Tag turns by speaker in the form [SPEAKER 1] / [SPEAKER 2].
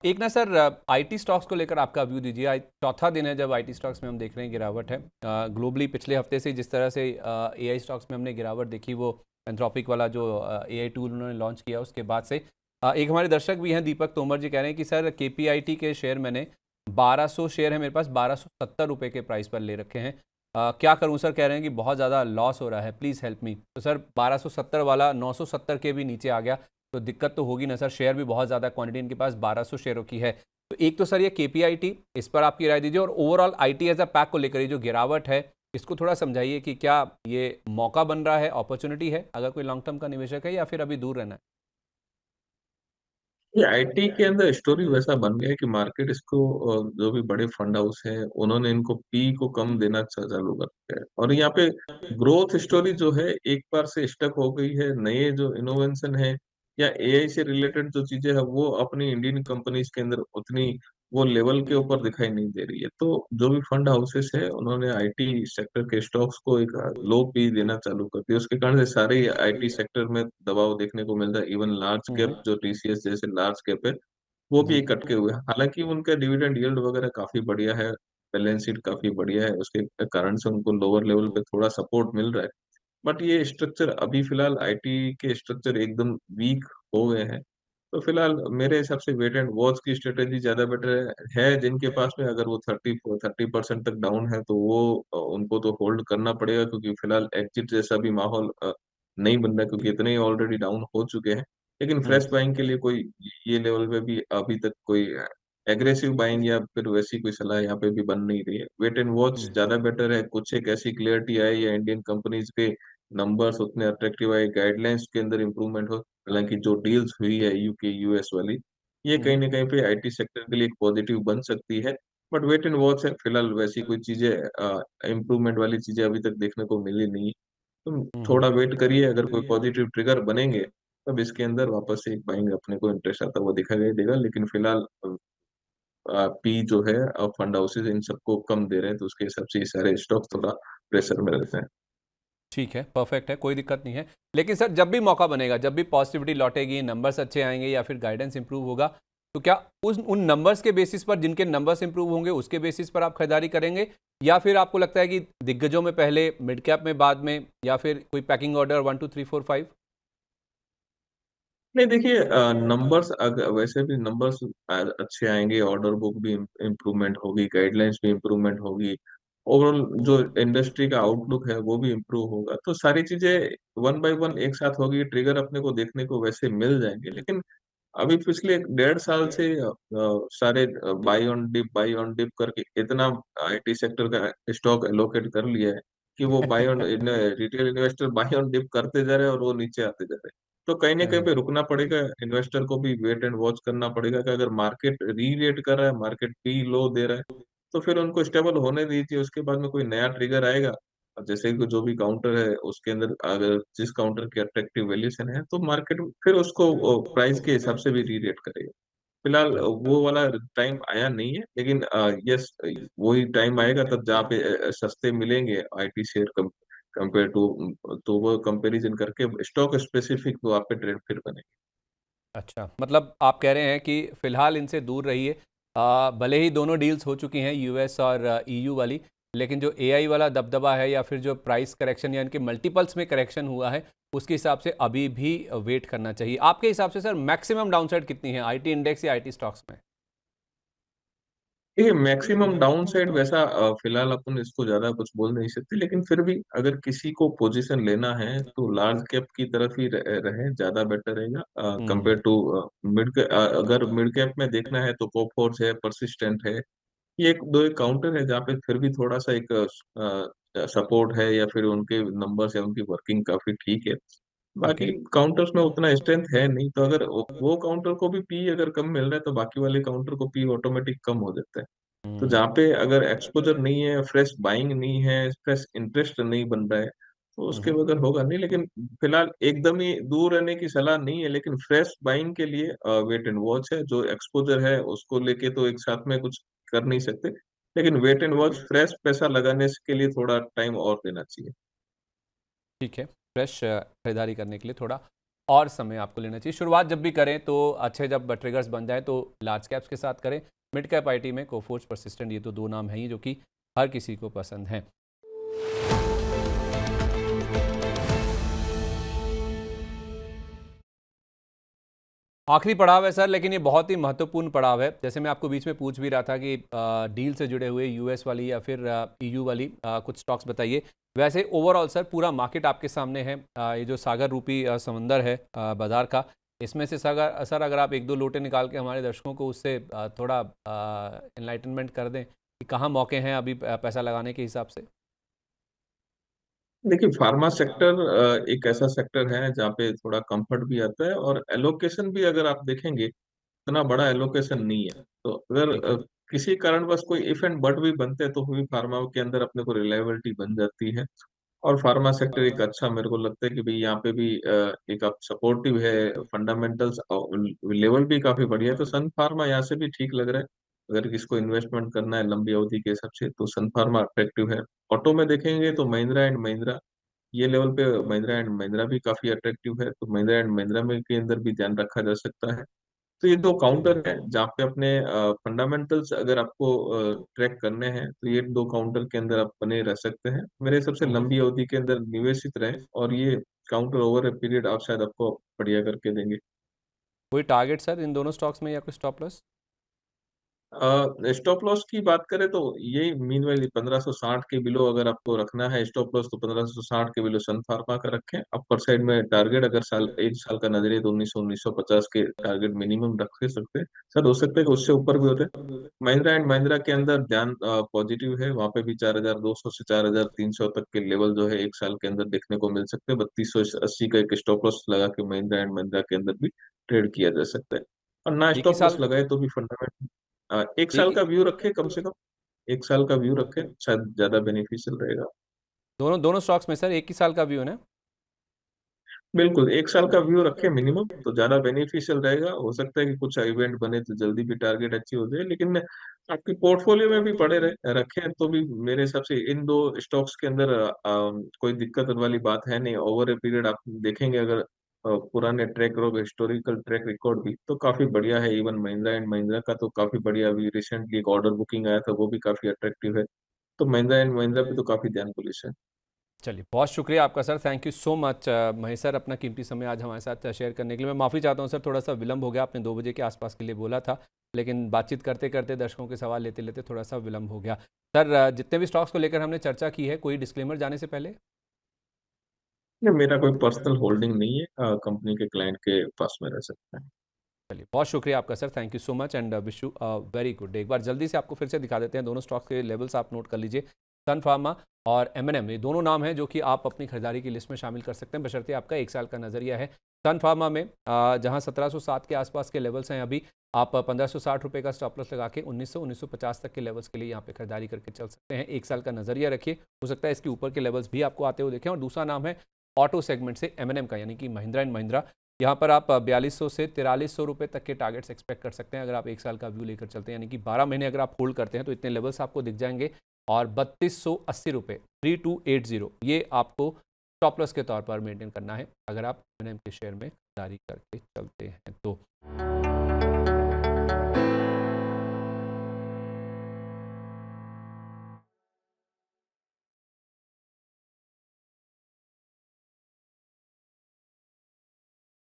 [SPEAKER 1] एक ना sir, IT stocks को लेकर आपका व्यू दीजिए। आज चौथा दिन है जब आईटी स्टॉक्स में हम देख रहे हैं गिरावट है। ग्लोबली पिछले हफ्ते से जिस तरह से एआई स्टॉक्स में हमने गिरावट देखी, वो एंथ्रोपिक वाला जो एआई टूल उन्होंने लॉन्च किया उसके बाद से। एक हमारे दर्शक भी हैं, दीपक तोमर जी, कह रहे हैं कि सर केपीआईटी के शेयर मैंने 1200 शेयर है मेरे पास, 1270 रुपये के प्राइस पर ले रखे हैं। क्या करूं सर? कह रहे हैं कि बहुत ज़्यादा लॉस हो रहा है, प्लीज़ हेल्प मी। तो सर 1270 वाला 970 के भी नीचे आ गया तो दिक्कत तो होगी ना सर। शेयर भी बहुत ज़्यादा, क्वांटिटी इनके पास 1200 शेयरों की है। तो एक तो सर ये केपीआईटी, इस पर आपकी राय दीजिए, और overall IT as a pack को लेकर ये जो गिरावट है इसको थोड़ा समझाइए कि क्या ये मौका बन रहा है, अपॉर्चुनिटी है अगर कोई लॉन्ग टर्म का निवेशक है, या फिर अभी दूर रहना है?
[SPEAKER 2] ये आईटी के अंदर स्टोरी वैसा बन गया है कि मार्केट इसको जो भी बड़े फंड हाउस है उन्होंने इनको पी को कम देना चालू कर दिया है। और यहाँ पे ग्रोथ स्टोरी जो है एक बार से स्टक हो गई है। नए जो इनोवेशन है या एआई से रिलेटेड जो चीजें है वो अपनी इंडियन कंपनीज के अंदर उतनी वो लेवल के ऊपर दिखाई नहीं दे रही है। तो जो भी फंड हाउसेस है उन्होंने आईटी सेक्टर के स्टॉक्स को एक लो पी देना चालू कर दिया। उसके कारण से सारे आईटी सेक्टर में दबाव देखने को मिलता है। इवन लार्ज कैप जो टीसीएस जैसे लार्ज कैप है वो भी
[SPEAKER 1] जी।
[SPEAKER 2] कटके हुए हैं। हालांकि उनका डिविडेंड यील्ड वगैरह काफी बढ़िया है, बैलेंस शीट काफी बढ़िया है, उसके कारण से उनको लोअर लेवल पे थोड़ा सपोर्ट मिल रहा है। बट ये स्ट्रक्चर अभी फिलहाल आईटी के स्ट्रक्चर एकदम वीक हो गए हैं। तो फिलहाल मेरे हिसाब से वेट एंड वॉच की स्ट्रेटेजी ज्यादा बेटर है। जिनके पास में अगर वो 30% तक डाउन है तो वो उनको तो होल्ड करना पड़ेगा, क्योंकि फिलहाल एग्जिट जैसा भी माहौल नहीं बन रहा, क्योंकि इतने ही ऑलरेडी डाउन हो चुके हैं। लेकिन
[SPEAKER 1] हम्म।
[SPEAKER 2] फ्रेश बाइंग के लिए कोई ये लेवल पे भी अभी तक कोई एग्रेसिव बाइंग या फिर वैसी कोई सलाह यहाँ पे भी बन नहीं रही है। वेट एंड वॉच
[SPEAKER 1] हम्म।
[SPEAKER 2] ज्यादा बेटर है। कुछ एक ऐसी क्लियरिटी आए या इंडियन कंपनीज के नंबर्स उतने अट्रैक्टिव आए, गाइडलाइंस के अंदर इंप्रूवमेंट हो। हालांकि जो डील्स हुई है यूके यूएस वाली, ये कहीं
[SPEAKER 1] हम्म।
[SPEAKER 2] ना कहीं पे आईटी सेक्टर के लिए एक पॉजिटिव बन सकती है। बट वेट एंड वॉच है फिलहाल। वैसी कोई चीजें इम्प्रूवमेंट वाली चीजें अभी तक देखने को मिली नहीं है। तुम
[SPEAKER 1] हम्म।
[SPEAKER 2] थोड़ा वेट करिए, अगर कोई पॉजिटिव ट्रिगर बनेंगे तब इसके अंदर वापस से एक बाइंग अपने को इंटरेस्ट आता हुआ दिखाई देगा। लेकिन फिलहाल पी जो है फंड हाउसेज इन सबको कम दे रहे हैं, तो उसके हिसाब से ये सारे स्टॉक थोड़ा प्रेशर में रहते हैं।
[SPEAKER 1] ठीक है, परफेक्ट है, कोई दिक्कत नहीं है। लेकिन सर जब भी मौका बनेगा, जब भी पॉजिटिविटी लौटेगी, नंबर्स अच्छे आएंगे या फिर गाइडेंस इंप्रूव होगा, तो क्या उन नंबर्स के बेसिस पर, जिनके नंबर्स इंप्रूव होंगे उसके बेसिस पर आप खरीदारी करेंगे, या फिर आपको लगता है कि दिग्गजों में पहले, मिड कैप में बाद में, या फिर कोई पैकिंग ऑर्डर 1 2 3 4 5?
[SPEAKER 2] नहीं देखिए, नंबर्स अगर वैसे भी नंबर्स अच्छे आएंगे, ऑर्डर बुक भी इम्प्रूवमेंट होगी, गाइडलाइंस भी इम्प्रूवमेंट होगी, ओवरऑल जो इंडस्ट्री का आउटलुक है वो भी इम्प्रूव होगा। तो सारी चीजें वन बाय वन एक साथ होगी, ट्रिगर अपने को देखने को वैसे मिल जाएंगे। लेकिन अभी पिछले 1.5 साल से सारे बाई ऑन डिप करके इतना आईटी सेक्टर का स्टॉक एलोकेट कर लिया है कि वो buy on retail investor buy on dip करते जा रहे हैं और वो नीचे आते जा रहे हैं। तो कहीं ना कहीं पे रुकना पड़ेगा, इन्वेस्टर को भी वेट एंड वॉच करना पड़ेगा कि अगर मार्केट री रेट कर रहा है, मार्केट पी लो दे रहा है, तो फिर उनको स्टेबल होने दीजिए। उसके बाद में कोई नया ट्रिगर आएगा, अब जैसे कि जो भी काउंटर है उसके अंदर अगर जिस काउंटर की अट्रैक्टिव वैल्यूएशन है तो मार्केट फिर उसको प्राइस के हिसाब से भी री रेट करेगा। फिलहाल वो वाला टाइम आया नहीं है, लेकिन यस, वही टाइम आएगा तब जहाँ पे सस्ते मिलेंगे आईटी शेयर कंपेयर टू, तो वो कंपैरिजन करके स्टॉक स्पेसिफिक वो आप पे ट्रेड फिर बनेगा।
[SPEAKER 1] अच्छा, मतलब आप कह रहे हैं कि फिलहाल इनसे दूर रहिए। भले ही दोनों डील्स हो चुकी हैं, यूएस और ईयू वाली, लेकिन जो एआई वाला दबदबा है, या फिर जो प्राइस करेक्शन या इनके मल्टीपल्स में करेक्शन हुआ है, उसके हिसाब से अभी भी वेट करना चाहिए। आपके हिसाब से सर मैक्सिमम डाउनसाइड कितनी है आईटी इंडेक्स या आईटी स्टॉक्स में?
[SPEAKER 2] ये मैक्सिमम डाउन साइड वैसा फिलहाल अपन इसको ज्यादा कुछ बोल नहीं सकते, लेकिन फिर भी अगर किसी को पोजीशन लेना है तो लार्ज कैप की तरफ ही रहे, ज्यादा बेटर रहेगा कंपेयर
[SPEAKER 1] हम्म।
[SPEAKER 2] To mid. अगर मिड कैप में देखना है तो कोफोर्स है, परसिस्टेंट है, ये एक दो एक काउंटर है जहाँ पे फिर भी थोड़ा सा एक सपोर्ट है, या फिर उनके नंबर्स या उनकी वर्किंग काफी ठीक है।
[SPEAKER 1] ओके।
[SPEAKER 2] बाकी काउंटर्स में उतना स्ट्रेंथ है नहीं, तो अगर वो काउंटर को भी पी अगर कम मिल रहा है तो बाकी वाले काउंटर को पी ऑटोमेटिक कम हो जाता है। तो
[SPEAKER 1] हम्म।
[SPEAKER 2] जहाँ पे अगर एक्सपोजर नहीं है, फ्रेश बाइंग नहीं है, फ्रेश इंटरेस्ट नहीं बन रहा है, तो उसके
[SPEAKER 1] हम्म।
[SPEAKER 2] बगैर होगा नहीं। लेकिन फिलहाल एकदम ही दूर रहने की सलाह नहीं है, लेकिन फ्रेश बाइंग के लिए वेट एंड वॉच है। जो एक्सपोजर है उसको लेके तो एक साथ में कुछ कर नहीं सकते, लेकिन वेट एंड वॉच फ्रेश पैसा लगाने के लिए थोड़ा टाइम और देना चाहिए।
[SPEAKER 1] ठीक है, फ्रेश खरीदारी करने के लिए थोड़ा और समय आपको लेना चाहिए। शुरुआत जब भी करें तो अच्छे जब ट्रिगर्स बन जाए तो लार्ज कैप्स के साथ करें। मिड कैप आईटी में कोफोर्ज, परसिस्टेंट, ये तो दो नाम हैं ही जो कि हर किसी को पसंद हैं। आखिरी पड़ाव है सर, लेकिन ये बहुत ही महत्वपूर्ण पड़ाव है। जैसे मैं आपको बीच में पूछ भी रहा था कि डील से जुड़े हुए यूएस वाली या फिर ईयू वाली कुछ स्टॉक्स बताइए। वैसे ओवरऑल सर पूरा मार्केट आपके सामने है। ये जो सागर रूपी समंदर है बाजार का, इसमें से सर अगर आप एक दो लोटे निकाल के हमारे दर्शकों को उससे थोड़ा इनलाइटनमेंट कर दें कि कहाँ मौके हैं अभी पैसा लगाने के हिसाब से।
[SPEAKER 2] देखिए, फार्मा सेक्टर एक ऐसा सेक्टर है जहाँ पे थोड़ा कंफर्ट भी आता है, और एलोकेशन भी अगर आप देखेंगे इतना बड़ा एलोकेशन नहीं है। तो अगर
[SPEAKER 1] ठीक है।
[SPEAKER 2] किसी कारणवश कोई इफ एंड बट भी बनते हैं तो भी फार्मा के अंदर अपने को रिलायबिलिटी बन जाती है। और फार्मा सेक्टर एक अच्छा मेरे को लगता है कि भाई यहाँ पे भी एक आप सपोर्टिव है, फंडामेंटल्स लेवल भी काफी बढ़िया है, तो सन फार्मा यहाँ से भी ठीक लग रहा है। अगर किसको इन्वेस्टमेंट करना है लंबी अवधि के हिसाब से तो सन फार्मा अट्रैक्टिव है। ऑटो में देखेंगे तो महिंद्रा एंड महिंद्रा, ये लेवल पे महिंद्रा एंड महिंद्रा भी काफी अट्रैक्टिव है, तो महिंद्रा एंड महिंद्रा में के अंदर भी ध्यान रखा जा सकता है। तो ये दो काउंटर है जहाँ पे अपने फंडामेंटल्स अगर आपको ट्रैक करने हैं तो ये दो काउंटर के अंदर आप बने रह सकते हैं। मेरे हिसाब से लंबी अवधि के अंदर निवेशित रहे, और ये काउंटर ओवर ए पीरियड आप शायद आपको बढ़िया करके देंगे।
[SPEAKER 1] कोई टारगेट सर इन दोनों स्टॉक्स में या कोई स्टॉप लॉस?
[SPEAKER 2] स्टॉप लॉस की बात करें तो ये मीन वाली 1560 के बिलो अगर आपको रखना है स्टॉप लॉस, तो 1560 के बिलो सन फार्मा का रखें। अपर साइड में टारगेट अगर एक साल का नजरिए तो 1950 के टारगेट मिनिमम रख के सकते हैं। सर हो सकता है कि उससे ऊपर भी होते हैं। महिंद्रा एंड महिंद्रा के अंदर ध्यान पॉजिटिव है, वहां पे भी 4200 से 4300 तक के लेवल जो है एक साल के अंदर देखने को मिल सकते हैं। 3280 का एक स्टॉप लॉस लगा के महिंद्रा एंड महिंद्रा के अंदर भी ट्रेड किया जा सकता है। और ना
[SPEAKER 1] एक ही
[SPEAKER 2] स्टॉप लॉस
[SPEAKER 1] साल
[SPEAKER 2] लगाए तो भी फंडामेंटल एक
[SPEAKER 1] एक
[SPEAKER 2] साल
[SPEAKER 1] ही
[SPEAKER 2] का व्यू रखे कम से कम। एक साल का व्यू रखे, शायद ज्यादा बेनिफिशियल रहेगा।
[SPEAKER 1] दोनों दोनों स्टॉक्स में सर एक ही साल का व्यू है ना?
[SPEAKER 2] बिल्कुल, एक साल का व्यू रखे मिनिमम तो ज्यादा बेनिफिशियल रहेगा। हो सकता है कि कुछ इवेंट बने तो जल्दी भी टारगेट अच्छी हो जाए, लेकिन आपकी पोर्टफोलियो में भी पड़े रहे रखे तो भी मेरे हिसाब से इन दो स्टॉक्स के अंदर कोई दिक्कत वाली बात है नहीं। ओवर ए पीरियड आप देखेंगे अगर पुराने ट्रैक और हिस्टोरिकल ट्रैक रिकॉर्ड भी तो काफी बढ़िया है। इवन महिंद्रा एंड महिंद्रा का तो काफी बढ़िया, अभी रिसेंटली एक ऑर्डर बुकिंग आया था वो भी काफी अट्रैक्टिव है। तो महिंद्रा एंड महिंद्रा पे तो काफी ध्यान पुलिस है।
[SPEAKER 1] चलिए, बहुत शुक्रिया आपका sir. Thank you so much Mahesh sir, अपना कीमती समय आज हमारे साथ शेयर करने के लिए। मैं माफ़ी चाहता हूँ सर, थोड़ा सा विलंब हो गया। आपने 2 बजे के आसपास के लिए बोला था, लेकिन बातचीत करते करते दर्शकों के सवाल लेते लेते थोड़ा सा विलंब हो गया। सर जितने भी स्टॉक्स को लेकर हमने चर्चा की है, कोई डिस्क्लेमर जाने से पहले?
[SPEAKER 2] नहीं, मेरा कोई पर्सनल होल्डिंग नहीं है, कंपनी के क्लाइंट के पास में रह सकता है।
[SPEAKER 1] चलिए, बहुत शुक्रिया आपका sir. Thank you so much and wish you very good day. एक बार जल्दी से आपको फिर से दिखा देते हैं दोनों स्टॉक्स के लेवल्स, आप नोट कर लीजिए। सन फार्मा और एम, ये दोनों नाम हैं जो कि आप अपनी खरीदारी की लिस्ट में शामिल कर सकते हैं, बशर्ते आपका एक साल का नज़रिया है। सन फार्मा में जहां 1707 के आसपास के लेवल्स हैं अभी, आप 1560 रुपये का स्टॉप लॉस लगा के 1950 तक के लेवल्स के लिए यहाँ पे खरीदारी करके चल सकते हैं। एक साल का नज़रिया रखिए, हो सकता है इसके ऊपर के लेवल्स भी आपको आते हुए देखें। और दूसरा नाम है ऑटो सेगमेंट से एम का, यानी कि महिंद्रा एंड महिंद्रा। यहाँ पर आप 4200 से 4300 रुपये तक के टारगेट्स एक्सपेक्ट कर सकते हैं अगर आप एक साल का व्यू लेकर चलते हैं, यानी कि 12 महीने अगर आप होल्ड करते हैं तो इतने लेवल्स आपको दिख जाएंगे। और 3280 रुपये, 3280, ये आपको स्टॉप लॉस के तौर पर मेंटेन करना है अगर आप एम के शेयर में खरीदारी करके चलते हैं तो।